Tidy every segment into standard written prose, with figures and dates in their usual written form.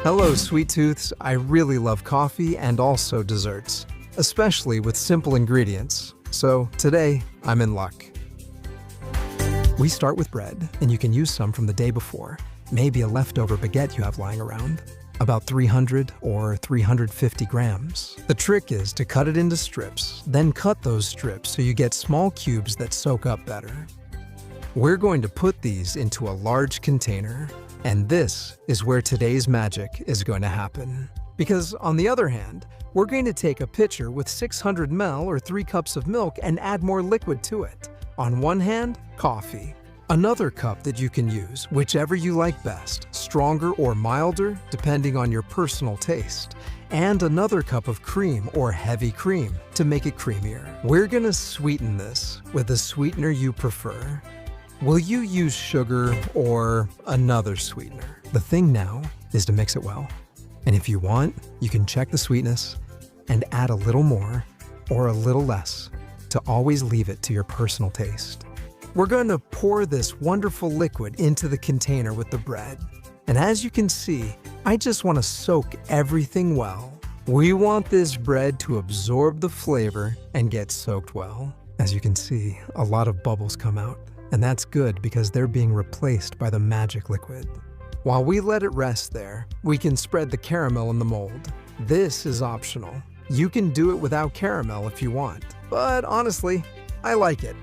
Hello, sweet tooths. I really love coffee and also desserts, especially with simple ingredients. So today, I'm in luck. We start with bread, and you can use some from the day before. Maybe a leftover baguette you have lying around. About 300 or 350 grams. The trick is to cut it into strips, then cut those strips so you get small cubes that soak up better. We're going to put these into a large container, and this is where today's magic is going to happen. Because on the other hand, we're going to take a pitcher with 600 ml or 3 cups of milk and add more liquid to it. On one hand, coffee. Another cup that you can use, whichever you like best, stronger or milder, depending on your personal taste. And another cup of cream or heavy cream to make it creamier. We're gonna sweeten this with the sweetener you prefer. Will you use sugar or another sweetener? The thing now is to mix it well. And if you want, you can check the sweetness and add a little more or a little less to always leave it to your personal taste. We're going to pour this wonderful liquid into the container with the bread. And as you can see, I just want to soak everything well. We want this bread to absorb the flavor and get soaked well. As you can see, a lot of bubbles come out. And that's good because they're being replaced by the magic liquid. While we let it rest there, we can spread the caramel in the mold. This is optional. You can do it without caramel if you want, but honestly, I like it.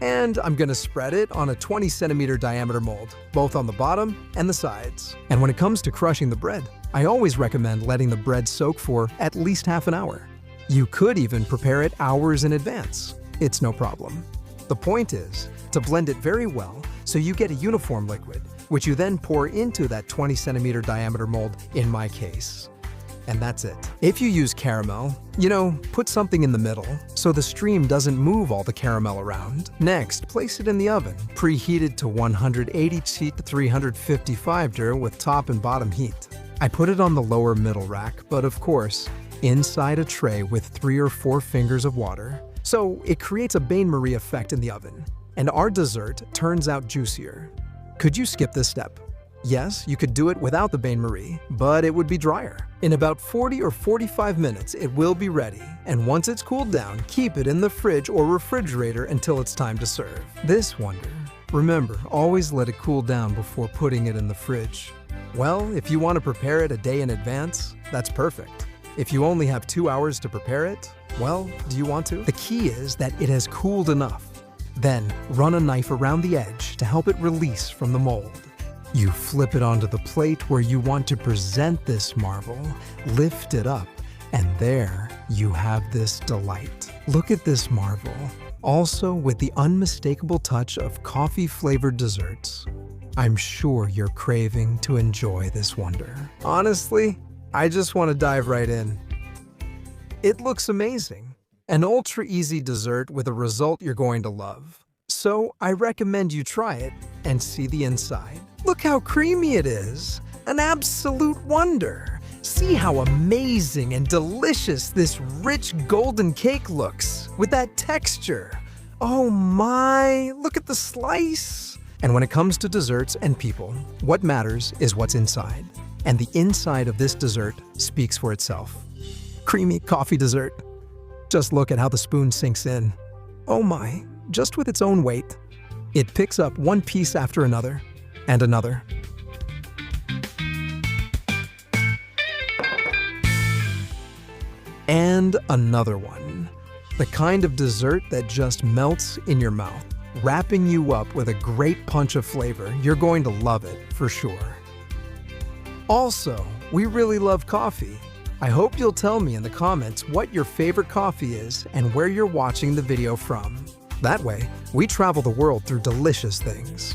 And I'm gonna spread it on a 20 centimeter diameter mold, both on the bottom and the sides. And when it comes to crushing the bread, I always recommend letting the bread soak for at least half an hour. You could even prepare it hours in advance. It's no problem. The point is to blend it very well so you get a uniform liquid, which you then pour into that 20 centimeter diameter mold in my case. And that's it. If you use caramel, put something in the middle so the stream doesn't move all the caramel around. Next, place it in the oven, preheated to 180 heat to 355 with top and bottom heat. I put it on the lower middle rack, but of course, inside a tray with 3 or 4 fingers of water. So it creates a bain-marie effect in the oven, and our dessert turns out juicier. Could you skip this step? Yes, you could do it without the bain-marie, but it would be drier. In about 40 or 45 minutes, it will be ready, and once it's cooled down, keep it in the fridge or refrigerator until it's time to serve. This wonder, remember, always let it cool down before putting it in the fridge. Well, if you want to prepare it a day in advance, that's perfect. If you only have 2 hours to prepare it, well, do you want to? The key is that it has cooled enough. Then, run a knife around the edge to help it release from the mold. You flip it onto the plate where you want to present this marvel, lift it up, and there you have this delight. Look at this marvel, also with the unmistakable touch of coffee-flavored desserts. I'm sure you're craving to enjoy this wonder. Honestly, I just want to dive right in. It looks amazing. An ultra-easy dessert with a result you're going to love. So I recommend you try it and see the inside. Look how creamy it is. An absolute wonder. See how amazing and delicious this rich golden cake looks with that texture. Oh my, look at the slice. And when it comes to desserts and people, what matters is what's inside. And the inside of this dessert speaks for itself. Creamy coffee dessert. Just look at how the spoon sinks in. Oh my, just with its own weight. It picks up one piece after another, and another. And another one. The kind of dessert that just melts in your mouth, wrapping you up with a great punch of flavor. You're going to love it, for sure. Also, we really love coffee. I hope you'll tell me in the comments what your favorite coffee is and where you're watching the video from. That way, we travel the world through delicious things.